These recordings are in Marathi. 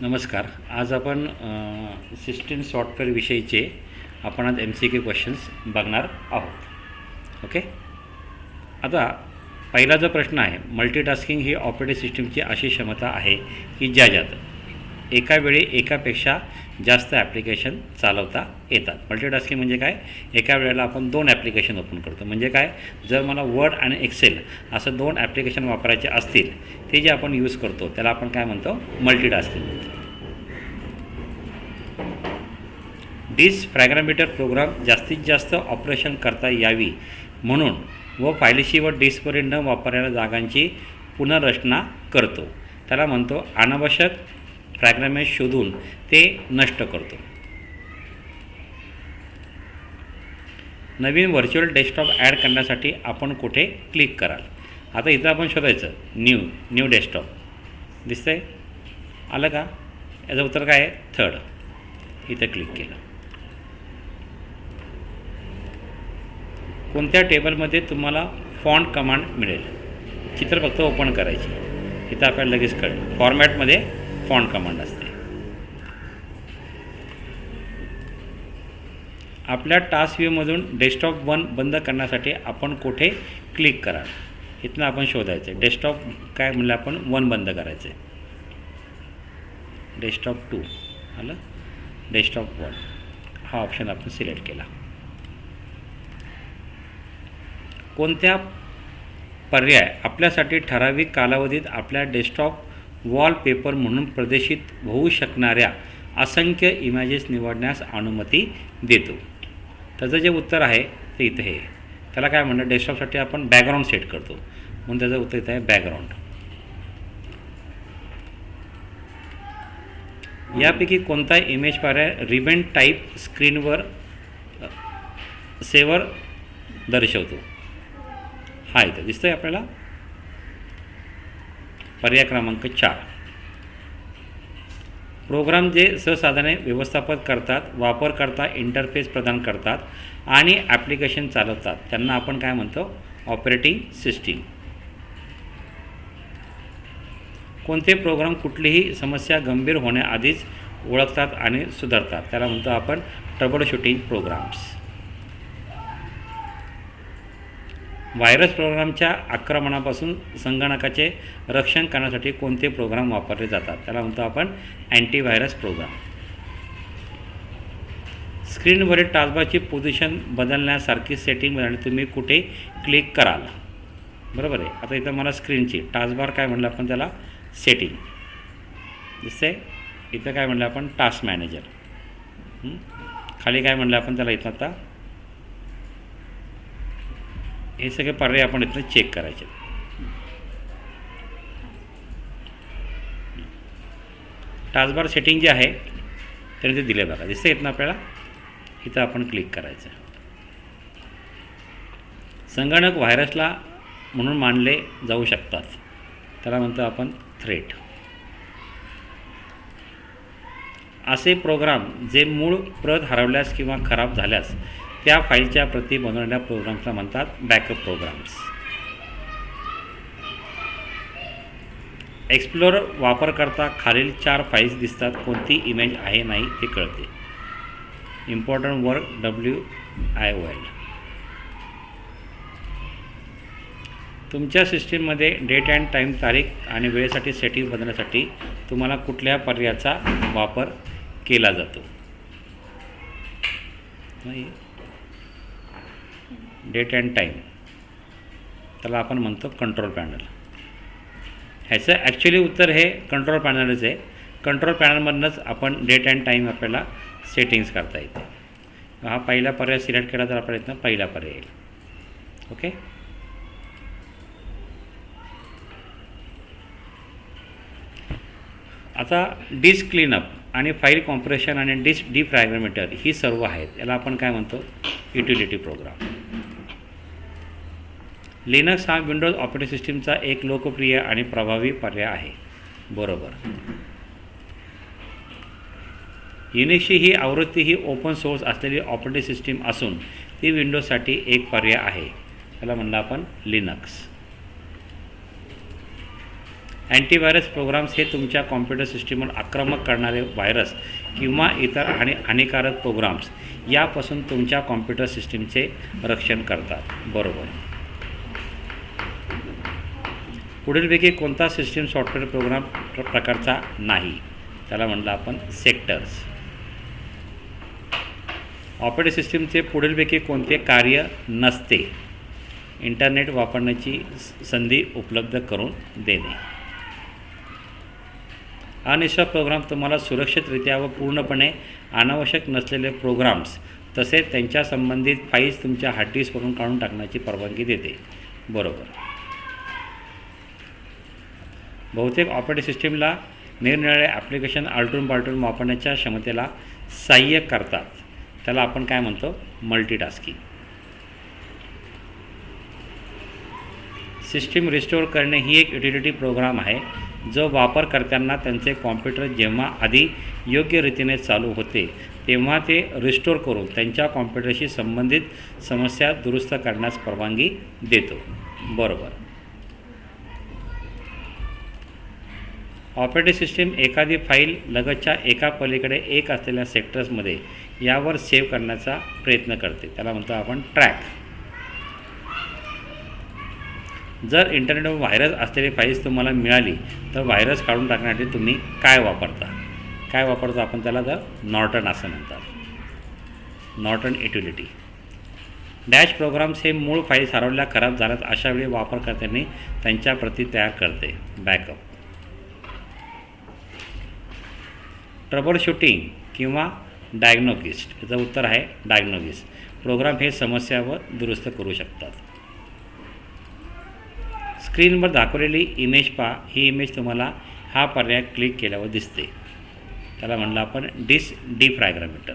नमस्कार. आज आपण सिस्टीम सॉफ्टवेअर विषयीचे आपण आज MCQ क्वेश्चन्स बघणार आहोत. ओके. आता पहिला जो प्रश्न आहे, मल्टीटास्किंग ही ऑपरेटिंग सिस्टीमची अशी क्षमता आहे की ज्यात एका वेळी एकापेक्षा जास्त ॲप्लिकेशन चालवता येतात. मल्टीटास्किंग म्हणजे काय? एका वेळेला आपण 2 ॲप्लिकेशन ओपन करतो. म्हणजे काय? जर मला वर्ड आणि एक्सेल असं 2 ॲप्लिकेशन वापरायचे असतील, ते जे आपण यूज करतो त्याला आपण काय म्हणतो? मल्टीटास्किंग म्हणतो. डिस्फ्रॅग्मेंटेड प्रोग्राम जास्तीत जास्त ऑपरेशन करता यावी म्हणून व फायलीशी व डिस्कवरी न वापरलेल्या जागांची पुनर्रचना करतो. त्याला म्हणतो अनावश्यक फ्रॅग्मेंट शोधून ते नष्ट करतो. नवीन व्हर्च्युअल डेस्कटॉप ॲड करण्यासाठी आपण कुठे क्लिक कराल? आता इथं आपण शोधायचं न्यू डेस्कटॉप. दिसतंय? आलं का? याचं उत्तर काय आहे? 3rd. इथं क्लिक केलं. कोणत्या टेबलमध्ये तुम्हाला फॉन्ट कमांड मिळेल? चित्र फक्त ओपन करायची. इथं आपल्याला लगेच कळेल. फॉर्मॅटमध्ये फॉन्ट कमांड असते. आपल्या टास्क व्ह्यूमधून डेस्कटॉप 1 बंद करण्यासाठी आपण कुठे क्लिक कराल? इथनं आपण शोधायचं आहे. डेस्कटॉप काय म्हणलं आपण? 1 बंद करायचं आहे. डेस्कटॉप 2 आलं. डेस्कटॉप 1 हा ऑप्शन आपण सिलेक्ट केला. कोणत्या पर्याय आपल्यासाठी ठराविक कालावधीत आपल्या डेस्कटॉप वॉलपेपर म्हणून प्रदर्शित होऊ शकणाऱ्या असंख्य इमेजेस निवडण्यास अनुमती देतो? त्याचं जे उत्तर आहे ते इथे आहे. त्याला काय म्हणतात? डेस्कटॉपसाठी आपण बॅकग्राऊंड सेट करतो म्हणून त्याचं उत्तर इथं आहे बॅकग्राऊंड. यापैकी कोणता इमेज पर्याय रिबन टाईप स्क्रीनवर सेवर दर्शवतो? हा इथं दिसतोय आपल्याला. पर्याय क्रमांक 4. प्रोग्राम जे संसाधने व्यवस्थापित करतात, वापरकर्ता इंटरफेस प्रदान करतात आणि ॲप्लिकेशन चालवतात त्यांना आपण काय म्हणतो? Operating system. कोणते प्रोग्राम कुठलीही समस्या गंभीर होण्याआधीच ओळखतात आणि सुधारतात? त्याला म्हणतो आपण ट्रबल शूटिंग प्रोग्राम्स. व्हायरस प्रोग्रामच्या आक्रमणापासून संगणकाचे रक्षण करण्यासाठी कोणते प्रोग्राम वापरले जातात? त्याला म्हणतो आपण अँटीव्हायरस प्रोग्राम. स्क्रीनवरील टास्कबारची पोझिशन बदलण्यासारखी सेटिंग बदलण्यासाठी तुम्ही कुठे क्लिक कराल? बरोबर आहे. आता इथं मला स्क्रीनची टास्कबार काय म्हणलं आपण? त्याला सेटिंग दिसते. इथं काय म्हणलं आपण? Task manager. खाली काय म्हणलं आपण? त्याला इथं आता हे सगळे पर्याय आपण इथं चेक करायचे. टास्कबार सेटिंग जे आहे त्याने ते दिले बघा. दिसते इथनं आपल्याला. इथं आपण क्लिक करायचं. संगणक व्हायरसला म्हणून मानले जाऊ शकतात त्याला म्हणतो आपण थ्रेट. असे प्रोग्राम जे मूळ प्रत हरवल्यास किंवा खराब झाल्यास त्या फाईलच्या प्रती बनवलेल्या प्रोग्राम्सला म्हणतात बॅकअप प्रोग्राम्स. एक्सप्लोरर वापरकर्ता खालील 4 फाईल्स दिसतात. कोणती इमेज आहे नाही ते कळते. Important work WIOL. तुमच्या सिस्टीममध्ये डेट अँड टाईम तारीख आणि वेळेसाठी सेटिंग बदलण्यासाठी तुम्हाला कुठल्या पर्यायाचा वापर केला जातो? डेट अँड टाईम त्याला आपण म्हणतो कंट्रोल पॅनल. ह्याचं ॲक्च्युली उत्तर हे कंट्रोल पॅनलच आहे. कंट्रोल पॅनलमधूनच आपण डेट अँड टाईम आपल्याला सेटिंग्स करता येते. हा पहिला पर्याय सिलेक्ट केला तर आपल्याला इथनं पहिला पर्याय येईल. ओके. आता डिस्क क्लीनअप आणि फाईल कॉम्प्रेशन आणि डिस्क डिफ्रॅग्मेंटर ही सर्व आहेत. याला आपण काय म्हणतो? Utility program. लिनक्स हा विंडोज ऑपरेटिंग सिस्टीमचा एक लोकप्रिय आणि प्रभावी पर्याय आहे. बरोबर. युनिक्सची ही आवृत्ती ही ओपन सोर्स असलेली ऑपरेटिंग सिस्टीम असून ती विंडोजसाठी एक पर्याय आहे. त्याला म्हणलं आपण लिनक्स. अँटीव्हायरस प्रोग्राम्स हे तुमच्या कॉम्प्युटर सिस्टीमवर आक्रमक करणारे व्हायरस किंवा इतर हानिकारक प्रोग्राम्स यापासून तुमच्या कॉम्प्युटर सिस्टीमचे रक्षण करतात. बरोबर. पुढीलपैकी कोणता सिस्टीम सॉफ्टवेअर प्रोग्राम प्रकारचा नाही? त्याला म्हणलं आपण सेक्टर्स. ऑपरेटिंग सिस्टीमचे पुढीलपैकी कोणते कार्य नसते? इंटरनेट वापरण्याची संधी उपलब्ध करून देणे. अनिष्ट प्रोग्राम तुम्हाला सुरक्षितरित्या व पूर्णपणे अनावश्यक नसलेले प्रोग्राम्स तसेच त्यांच्या संबंधित फाईल्स तुमच्या हार्ड डिस्कवरून काढून टाकण्याची परवानगी देते. बरोबर. बहुतेक ऑपरेटिंग सिस्टीमला निरनिराळे ॲप्लिकेशन आलटून पालटून वापरण्याच्या क्षमतेला सहाय्य करतात. त्याला आपण काय म्हणतो? मल्टीटास्किंग. सिस्टीम रिस्टोअर करणे ही एक युटिलिटी प्रोग्राम आहे जो वापरकर्त्यांना त्यांचे कॉम्प्युटर जेव्हा आधी योग्य रीतीने चालू होते तेव्हा ते रिस्टोअर करून त्यांच्या कॉम्प्युटरशी संबंधित समस्या दुरुस्त करण्यास परवानगी देतो. बरोबर. ऑपरेटिंग सिस्टीम एखादी फाईल लगतच्या एका पलीकडे एक असलेल्या सेक्टर्समध्ये यावर सेव्ह करण्याचा प्रयत्न करते. त्याला म्हणतो आपण ट्रॅक. जर इंटरनेटवर व्हायरस असलेली फाईल्स तुम्हाला मिळाली तर व्हायरस काढून टाकण्यासाठी तुम्ही काय वापरता? आपण त्याला तर नॉर्टन असं म्हणतात. Norton utility. डॅश प्रोग्राम्स हे मूळ फाईल्स हरवल्या खराब झाल्यात अशा वेळी वापरकर्त्यांनी त्यांच्या प्रती तयार करते. बॅकअप. ट्रबल शूटिंग किंवा डायग्नोसिस. याचं उत्तर आहे डायग्नोसिस. प्रोग्राम हे समस्या व दुरुस्त करू शकतात. स्क्रीनवर दाखवलेली इमेज पहा. ही इमेज तुम्हाला हा पर्याय क्लिक केल्यावर दिसते. त्याला म्हणलं आपण डिस्क डिफ्रॅग्मेंटर.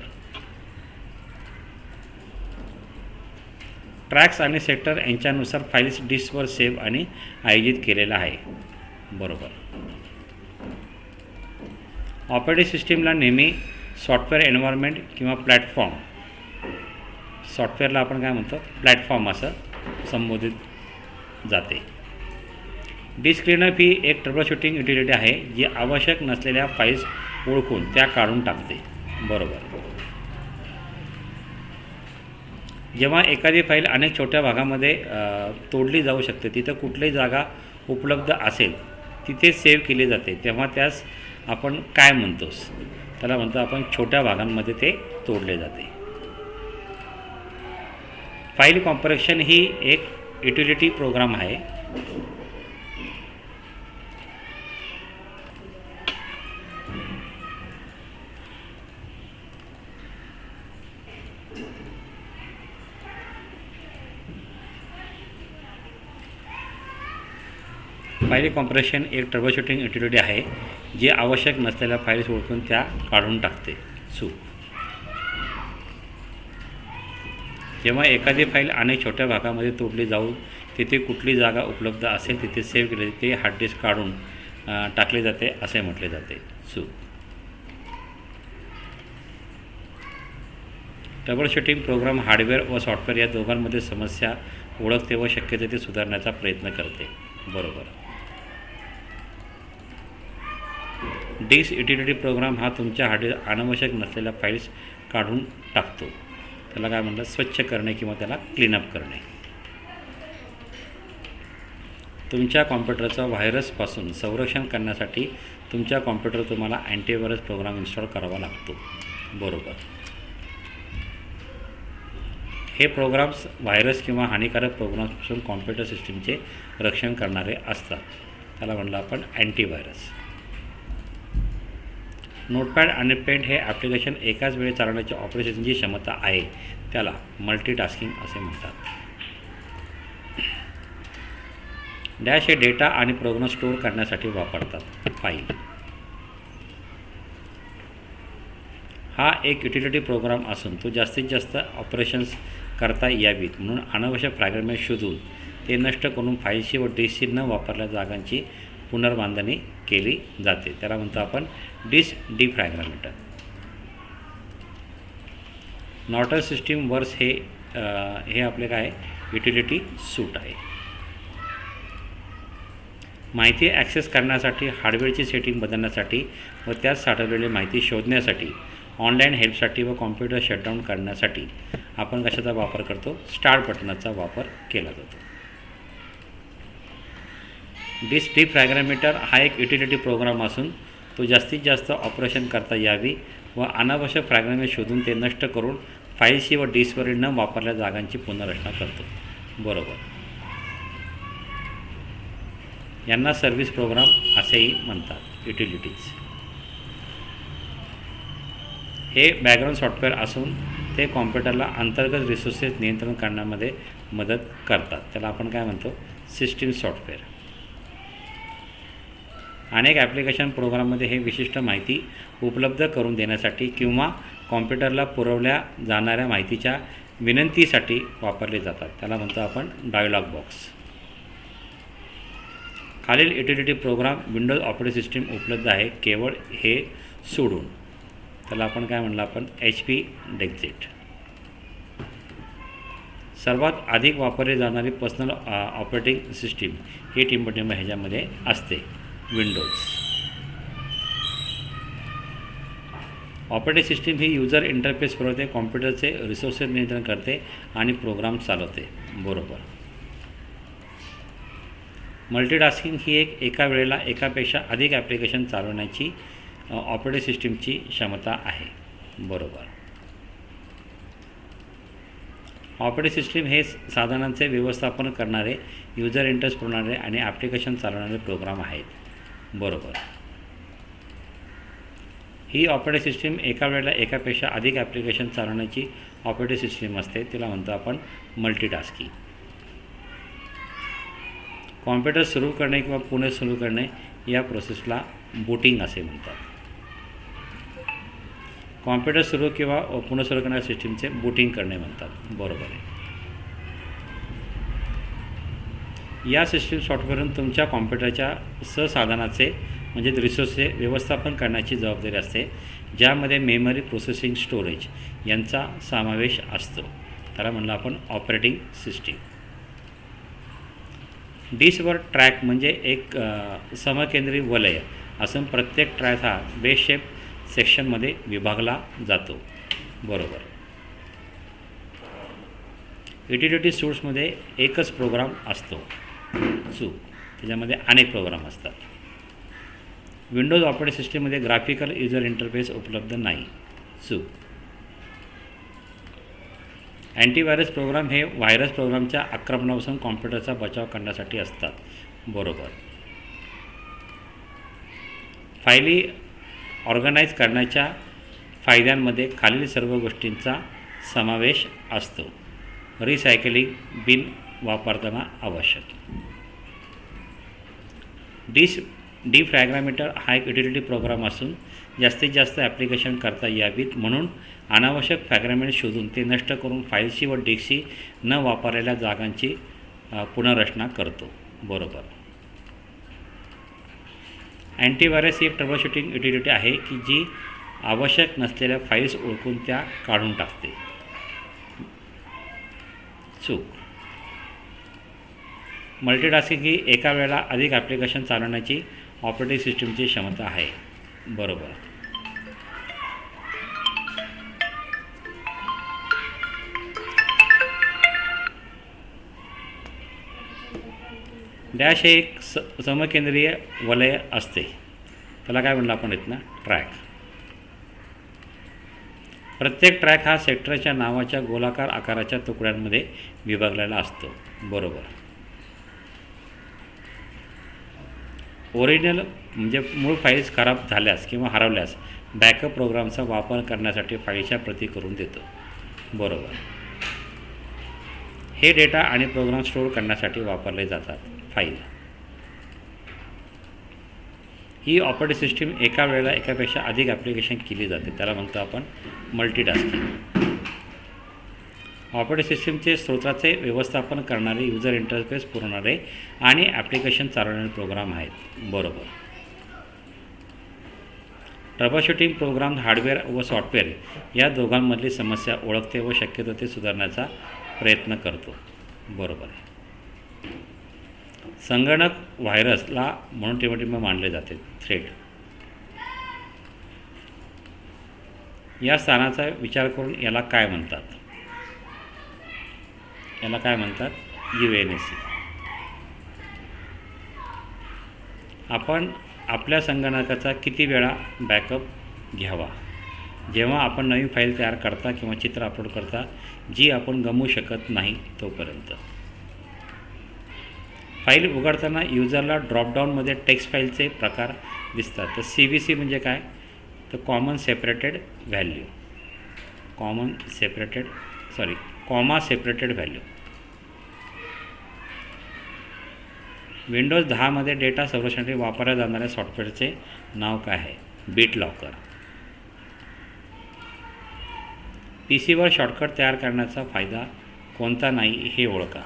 ट्रॅक्स आणि सेक्टर यांच्यानुसार फाईल्स डिस्कवर सेव्ह आणि आयोजित केलेला आहे. बरोबर. ऑपरेटिंग सिस्टीमला नेहमी सॉफ्टवेअर एन्व्हायरमेंट किंवा प्लॅटफॉर्म, सॉफ्टवेअरला आपण काय म्हणतो? प्लॅटफॉर्म असं संबोधित जाते. डिस्क क्लीनअप ही एक ट्रबल शूटिंग युटिलिटी आहे जी आवश्यक नसलेल्या फाईल्स ओळखून त्या काढून टाकते. बरोबर. जेव्हा एखादी फाईल अनेक छोट्या भागामध्ये तोडली जाऊ शकते तिथं कुठलीही जागा उपलब्ध असेल तिथे सेव्ह केली जाते तेव्हा त्यास आपण काय म्हणतोस? त्याला म्हणतो आपण छोट्या भागांमध्ये ते तोडले जाते. फाईल कॉम्प्रेशन ही एक युटिलिटी प्रोग्राम आहे. फाईल कॉम्प्रेशन एक ट्रबलशूटिंग युटिलिटी आहे जी आवश्यक नसलेल्या फाईल्स ओळखून त्या काढून टाकते. जेव्हा एखादी फाईल अनेक छोट्या भागामध्ये तोडली जाऊन तिथे कुठली जागा उपलब्ध असेल तिथे सेव्ह केले ते हार्ड डिस्क काढून टाकले जाते असे म्हटले जाते. ट्रबलशूटिंग प्रोग्राम हार्डवेअर व सॉफ्टवेअर या दोघांमध्ये समस्या ओळखते व शक्य ते सुधारण्याचा प्रयत्न करते. बरोबर. डिस्क युटिलिटी प्रोग्राम हा तुमच्या हार्डवेअर अनावश्यक नसलेल्या फाईल्स काढून टाकतो. त्याला काय म्हणतात? स्वच्छ करणे किंवा त्याला क्लीनअप करणे. तुमच्या कॉम्प्युटरचा व्हायरसपासून संरक्षण करण्यासाठी तुमच्या कॉम्प्युटर तुम्हाला अँटीव्हायरस प्रोग्राम इन्स्टॉल करावा लागतो. बरोबर. हे प्रोग्राम्स व्हायरस किंवा हानिकारक प्रोग्राम्सपासून कॉम्प्युटर सिस्टीमचे रक्षण करणारे असतात. त्याला म्हणलं आपण अँटीव्हायरस. नोटपॅड आणि पेंट हे ॲप्लिकेशन एकाच वेळी चालवण्याची ऑपरेशनची क्षमता आहे त्याला मल्टीटास्किंग असे म्हणतात. डॅश हे डेटा आणि प्रोग्राम स्टोअर करण्यासाठी वापरतात. फाईल हा एक युटिलिटी प्रोग्राम असून तो जास्तीत जास्त ऑपरेशन्स करता यावीत म्हणून अनावश्यक फ्रॅगमेंट शोधून ते नष्ट करून फाईलशी व डिस्कशी न वापरल्या जागांची पुनर्बांधणी केली जाते. त्याला म्हणतो आपण डिस्क डिफ्रॅग्मेंटर. नॉर्टन सिस्टीम वर्स हे आपले काय युटिलिटी सूट आहे. माहिती ॲक्सेस करण्यासाठी, हार्डवेअरची सेटिंग बदलण्यासाठी व त्यात साठवलेली माहिती शोधण्यासाठी, ऑनलाईन हेल्पसाठी व कॉम्प्युटर शटडाऊन करण्यासाठी आपण कशाचा वापर करतो? स्टार्ट बटनाचा वापर केला जातो. डिफ्रॅग्मेंटर हा एक युटिलिटी प्रोग्राम असून तो जास्तीत जास्त ऑपरेशन करता यावी व अनावश्यक फ्रॅग्मेंट शोधून ते नष्ट करून फाईलशी व डिस्कवरील न वापरल्या जागांची पुनर्रचना करतो. बरोबर. यांना सर्व्हिस प्रोग्राम असेही म्हणतात, युटिलिटीज. हे बॅकग्राऊंड सॉफ्टवेअर असून ते कॉम्प्युटरला अंतर्गत रिसोर्सेस नियंत्रण करण्यामध्ये मदत करतात. त्याला आपण काय म्हणतो? System software. अनेक ॲप्लिकेशन प्रोग्राममध्ये हे विशिष्ट माहिती उपलब्ध करून देण्यासाठी किंवा कॉम्प्युटरला पुरवल्या जाणाऱ्या माहितीच्या विनंतीसाठी वापरले जातात. त्याला म्हणतो आपण डायलॉग बॉक्स. खालील utility program Windows operating system उपलब्ध आहे केवळ हे सोडून. त्याला आपण काय म्हणलं? आपण HP डेक्झिट. सर्वात अधिक वापरली जाणारी पर्सनल ऑपरेटिंग सिस्टीम ही टिंबटिंब ह्याच्यामध्ये असते, विंडोज. ऑपरेटिंग सिस्टीम ही युजर इंटरफेस पुरवते, कॉम्प्युटरचे रिसोर्सेस नियंत्रण करते आणि प्रोग्राम चालवते. बरोबर. मल्टीटास्किंग ही एका वेळेला एकापेक्षा अधिक ॲप्लिकेशन चालवण्याची ऑपरेटिंग सिस्टीमची क्षमता आहे. बरोबर. ऑपरेटिंग सिस्टीम हे साधनांचे व्यवस्थापन करणारे, युजर इंटरफेस पुरवणारे आणि ॲप्लिकेशन चालवणारे प्रोग्राम आहेत. बरोबर. ही ऑपरेटिंग सिस्टीम एका वेळेला एकापेक्षा अधिक ॲप्लिकेशन चालवण्याची ऑपरेटिंग सिस्टीम असते. तिला म्हणतो आपण मल्टीटास्किंग. कॉम्प्युटर सुरू करणे किंवा पुन्हा सुरू करणे या प्रोसेसला बूटिंग असे म्हणतात. कॉम्प्युटर सुरू किंवा पुन्हा सुरू करणाऱ्या सिस्टीमचे बूटिंग करणे म्हणतात. बरोबर आहे. या सिस्टीम सॉफ्टवेअरवरून तुमच्या कॉम्प्युटरच्या संसाधनाचे म्हणजे रिसोर्सचे व्यवस्थापन करण्याची जबाबदारी असते, ज्यामध्ये मेमरी, प्रोसेसिंग, स्टोरेज यांचा समावेश असतो. त्याला म्हणलं आपण ऑपरेटिंग सिस्टीम. डिस्कवर ट्रॅक म्हणजे एक समकेंद्री वलय असून प्रत्येक ट्रॅक हा बेस शेप सेक्शनमध्ये विभागला जातो. बरोबर. युटिलिटी सूट्समध्ये एकच प्रोग्राम असतो. चूक. त्याच्यामध्ये अनेक प्रोग्राम असतात. विंडोज ऑपरेटिंग सिस्टीममध्ये ग्राफिकल युजर इंटरफेस उपलब्ध नाही. चूक. अँटीव्हायरस प्रोग्राम हे व्हायरस प्रोग्रामच्या आक्रमणापासून कॉम्प्युटरचा बचाव करण्यासाठी असतात. बरोबर. फायली ऑर्गनाईज करण्याच्या फायद्यांमध्ये खालील सर्व गोष्टींचा समावेश असतो. रिसायकलिंग बिन वापरताना आवश्यक. डिफ्रॅग्मेंटर हा एक युटिलिटी प्रोग्राम असून जास्तीत जास्त ॲप्लिकेशन करता यावीत म्हणून अनावश्यक फ्रॅग्मेंट शोधून ते नष्ट करून फाईलशी व डिस्कशी न वापरलेल्या जागांची पुनर्रचना करतो. बरोबर. अँटीव्हायरस ही एक ट्रबलशूटिंग युटिलिटी आहे की जी आवश्यक नसलेल्या फाईल्स ओळखून त्या काढून टाकते. चूक. मल्टीटास्किंग ही एका वेळेला अधिक ॲप्लिकेशन चालवण्याची ऑपरेटिंग सिस्टीमची क्षमता आहे. बरोबर. डॅश हे एक समकेंद्रीय वलय असते. त्याला काय म्हणलं आपण इथनं? ट्रॅक. प्रत्येक ट्रॅक हा सेक्टरच्या नावाच्या गोलाकार आकाराच्या तुकड्यांमध्ये विभागलेला असतो. बरोबर. ओरिजिनल म्हणजे मूळ फाईल्स खराब झाल्यास किंवा हरवल्यास बॅकअप प्रोग्रामचा वापर करण्यासाठी फाईलच्या प्रती करून देतो. बरोबर. हे डेटा आणि प्रोग्राम स्टोअर करण्यासाठी वापरले जातात. फाईल ही ऑपरेटिंग सिस्टीम एका वेळेला एकापेक्षा अधिक ॲप्लिकेशन केली जाते. त्याला म्हणतो आपण मल्टीटास्किंग. ऑपरेटिंग सिस्टीमचे स्रोताचे व्यवस्थापन करणारे, युजर इंटरफेस पुरवणारे आणि ॲप्लिकेशन चालवणारे प्रोग्राम आहेत. बरोबर. ट्रबलशूटिंग प्रोग्राम हार्डवेअर व सॉफ्टवेअर या दोघांमधली समस्या ओळखते व शक्यतो ते सुधारण्याचा प्रयत्न करतो. बरोबर आहे. संगणक व्हायरसला मोनोटिमेटिक मानले जाते, थ्रेट. या स्थानाचा विचार करून याला काय म्हणतात? याला काय म्हणतात? UNSC. आपण आपल्या संगणकाचा किती वेळा बॅकअप घ्यावा? जेव्हा आपण नवीन फाईल तयार करता किंवा चित्र अपलोड करता, जी आपण गमवू शकत नाही तोपर्यंत. फाईल उघडताना युजरला ड्रॉपडाऊनमध्ये टेक्स्ट फाईलचे प्रकार दिसतात. तर CVC म्हणजे काय? तर कॉमा सेपरेटेड व्हॅल्यू. विंडोज 10मध्ये डेटा संरक्षणासाठी वापरल्या जाणाऱ्या सॉफ्टवेअरचे नाव काय आहे? BitLocker. PCवर शॉर्टकट तयार करण्याचा फायदा कोणता नाही हे ओळखा.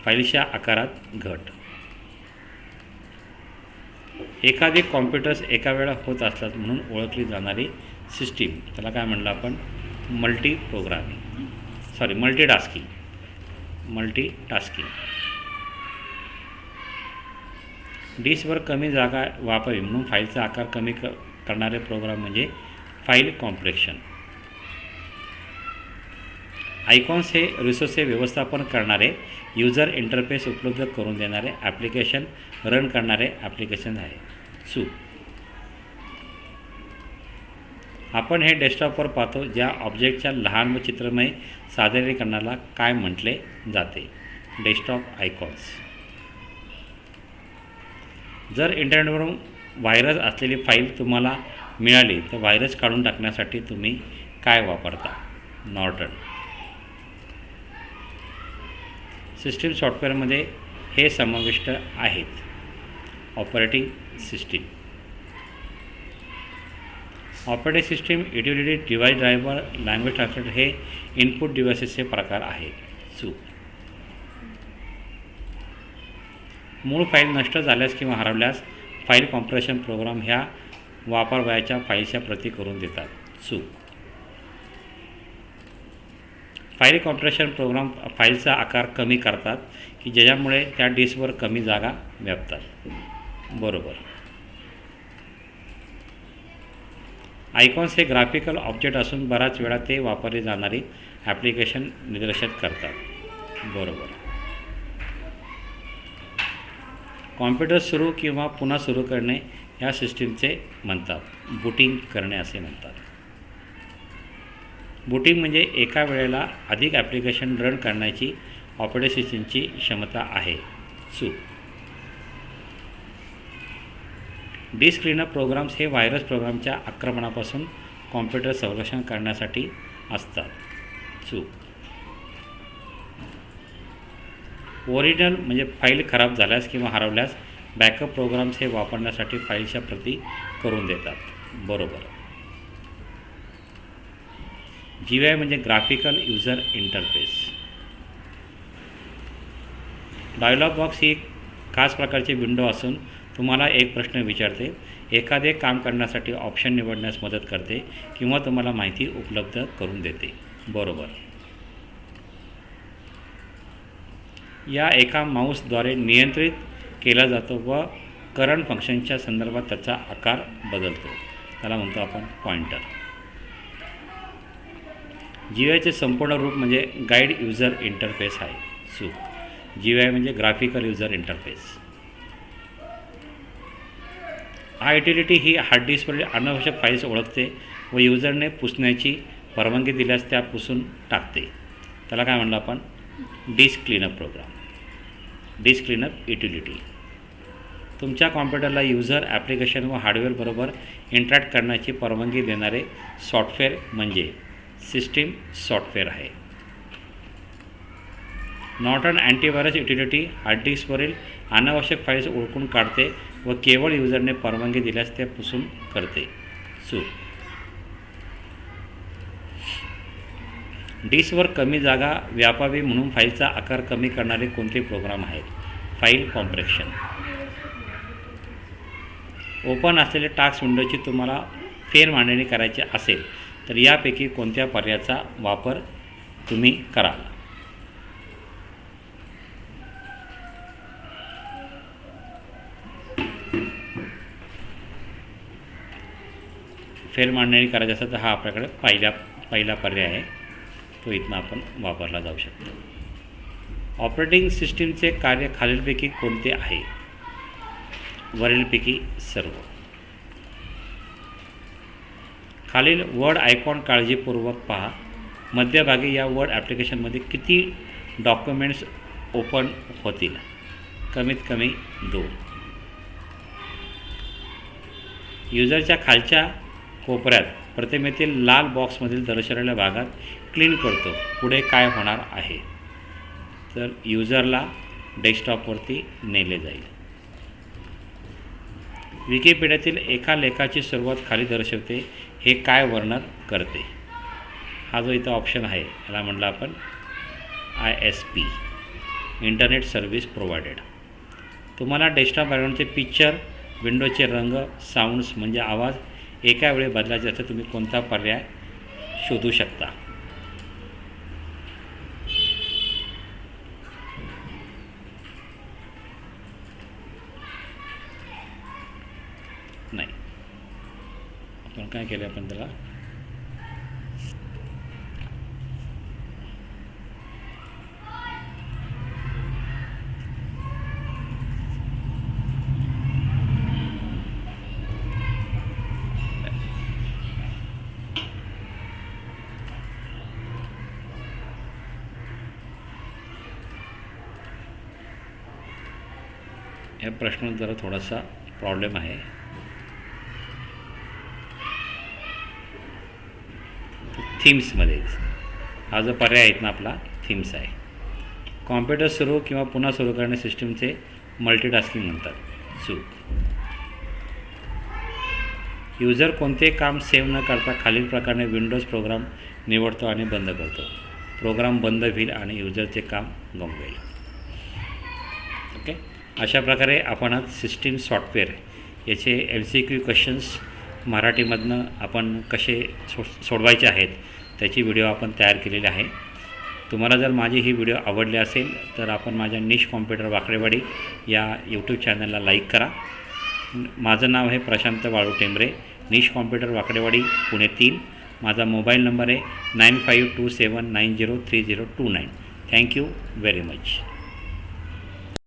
फाईलच्या आकारात घट. एकाधिक कॉम्प्युटर्स एका वेळा होत असतात म्हणून ओळखली जाणारी सिस्टीम, त्याला काय म्हणलं आपण? मल्टीटास्किंग. डिस्कवर कमी जागा वापरावी म्हणून फाईलचा आकार कमी करणारे प्रोग्राम म्हणजे फाईल कॉम्प्रेशन. आयकॉन्स हे रिसोर्सचे व्यवस्थापन करणारे, यूजर इंटरफेस उपलब्ध करून देणारे ॲप्लिकेशन रन करणारे ॲप्लिकेशन आहे. चूक. आपण हे डेस्कटॉपवर पाहतो ज्या ऑब्जेक्टच्या लहान व चित्रमय सादरीकरणाला काय म्हटले जाते? Desktop icons. जर इंटरनेटवरून व्हायरस असलेली फाईल तुम्हाला मिळाली तर व्हायरस काढून टाकण्यासाठी तुम्ही काय वापरता? नॉर्टन. सिस्टीम सॉफ्टवेअरमध्ये हे समाविष्ट आहेत. Operating system, utility, device driver, language translator हे इनपुट डिव्हाइसेसचे प्रकार आहेत. चूक. मूळ फाईल नष्ट झाल्यास किंवा हरवल्यास फाईल कॉम्प्रेशन प्रोग्राम ह्या वापरवयाच्या फाईलच्या प्रती करून देतात. चूक. फाईल कॉम्प्रेशन प्रोग्राम फाईलचा आकार कमी करतात की ज्याच्यामुळे त्या डिस्कवर कमी जागा व्यापतात. बरोबर. आयकॉन्स हे ग्राफिकल ऑब्जेक्ट असून बराच वेळा ते वापरले जाणारी ॲप्लिकेशन निर्देशित करतात. बरोबर. कॉम्प्युटर सुरू किंवा पुन्हा सुरू करणे या सिस्टीमचे म्हणतात बूटिंग करणे असे म्हणतात. बूटिंग म्हणजे एका वेळेला अधिक ॲप्लिकेशन रन करण्याची ऑपरेटिंग सिस्टीमची क्षमता आहे. चूक. डिस्क क्लीनअप प्रोग्राम्स हे व्हायरस प्रोग्रामच्या आक्रमणापासून कॉम्प्युटर संरक्षण करण्यासाठी असतात. चूक. ओरिजिनल म्हणजे फाईल खराब झाल्यास किंवा हरवल्यास बॅकअप प्रोग्राम्स हे वापरण्यासाठी फाईलच्या प्रती करून देतात. बरोबर. GUI म्हणजे graphical user interface. Dialog box ही खास प्रकारची विंडो असून तुम्हाला एक प्रश्न विचारते, एखादे काम करण्यासाठी ऑप्शन निवडण्यास मदत करते किंवा तुम्हाला माहिती उपलब्ध करून देते. बरोबर. या एका माऊसद्वारे नियंत्रित केला जातो व करंट फंक्शनच्या संदर्भात त्याचा आकार बदलतो, त्याला म्हणतो आपण पॉइंटर. GUIचे संपूर्ण रूप म्हणजे गाईड यूजर इंटरफेस आहे. चूक. GUI म्हणजे ग्राफिकल यूजर इंटरफेस. युटिलिटी ही हार्ड डिस्कवरील अनावश्यक फाईल्स ओळखते व यूजरने पुसण्याची परवानगी दिल्यास त्या पुसून टाकते, त्याला काय म्हणलं आपण? Disk cleanup program. Disk cleanup utility. तुमच्या कॉम्प्युटरला यूजर ॲप्लिकेशन व हार्डवेअरबरोबर इंटरॅक्ट करण्याची परवानगी देणारे सॉफ्टवेअर म्हणजे सिस्टीम सॉफ्टवेअर आहे. नॉर्टन अँटीव्हायरस युटिलिटी हार्ड डिस्कवरील अनावश्यक फाईल्स ओळखून काढते व केवळ यूजरने परवानगी दिल्यास ते पुसून करते. चूक. डिस्कवर कमी जागा व्यापावी म्हणून फाईलचा आकार कमी करणारे कोणते प्रोग्राम आहेत? File compression. ओपन असलेले टास्क विंडोची तुम्हाला फेरमांडणी करायची असेल तर यापैकी कोणत्या पर्यायाचा वापर तुम्ही कराल? फेरमांडणी करायची असेल तर हा आपल्याकडे पहिला पर्याय आहे, तो इथनं आपण वापरला जाऊ शकतो. ऑपरेटिंग सिस्टीमचे कार्य खालीलपैकी कोणते आहे? वरीलपैकी सर्व. खालील वर्ड आयकॉन काळजीपूर्वक पहा. मध्यभागी या वर्ड ॲप्लिकेशनमध्ये किती डॉक्युमेंट्स ओपन होतील? कमीत कमी 2. युजरच्या खालच्या कोपऱ्यात प्रतिमेतील लाल बॉक्समधील दर्शवलेल्या भागात क्लिक करतो. पुढे काय होणार आहे? तर युजरला डेस्कटॉपवरती नेले जाईल. विकिपीडियातील एका लेखाची सुरुवात खाली दर्शवते. हे काय वर्णन करते? हा जो इथं ऑप्शन आहे याला म्हटलं आपण ISP, इंटरनेट सर्व्हिस प्रोव्हायडेड. तुम्हाला डेस्कटॉप बॅकग्राऊंडचे पिक्चर, विंडोचे रंग, साऊंड्स म्हणजे आवाज एका वेळी बदलायचे असते. तुम्ही कोणता पर्याय शोधू शकता? नाही, आपण काय केलं, आपण त्याला या प्रश्नात जरा थोडासा प्रॉब्लेम आहे. थीम्समध्ये हा जो पर्याय आहेत ना आपला थीम्स आहे. कॉम्प्युटर सुरू किंवा पुन्हा सुरू करणे सिस्टीमचे मल्टीटास्किंग म्हणतात. चूक. युजर कोणते काम सेव्ह न करता खालील प्रकारे विंडोज प्रोग्राम निवडतो आणि बंद करतो. प्रोग्राम बंद होईल आणि युजरचे काम गमवेल. ओके, अशा प्रकारे आपण आज सिस्टीम सॉफ्टवेअर याचे MCQ क्वेश्चन्स मराठीमधनं आपण कसे सोडवायचे आहेत त्याची व्हिडिओ आपण तयार केलेली आहे. तुम्हाला जर माझी ही व्हिडिओ आवडली असेल तर आपण माझ्या निश कॉम्प्युटर वाकडेवाडी या यूट्यूब चॅनलला लाईक करा. माझं नाव आहे प्रशांत वाळू टेंबरे, निश कॉम्प्युटर वाकडेवाडी, पुणे 3. माझा मोबाईल नंबर आहे 9527903029. Thank you very much.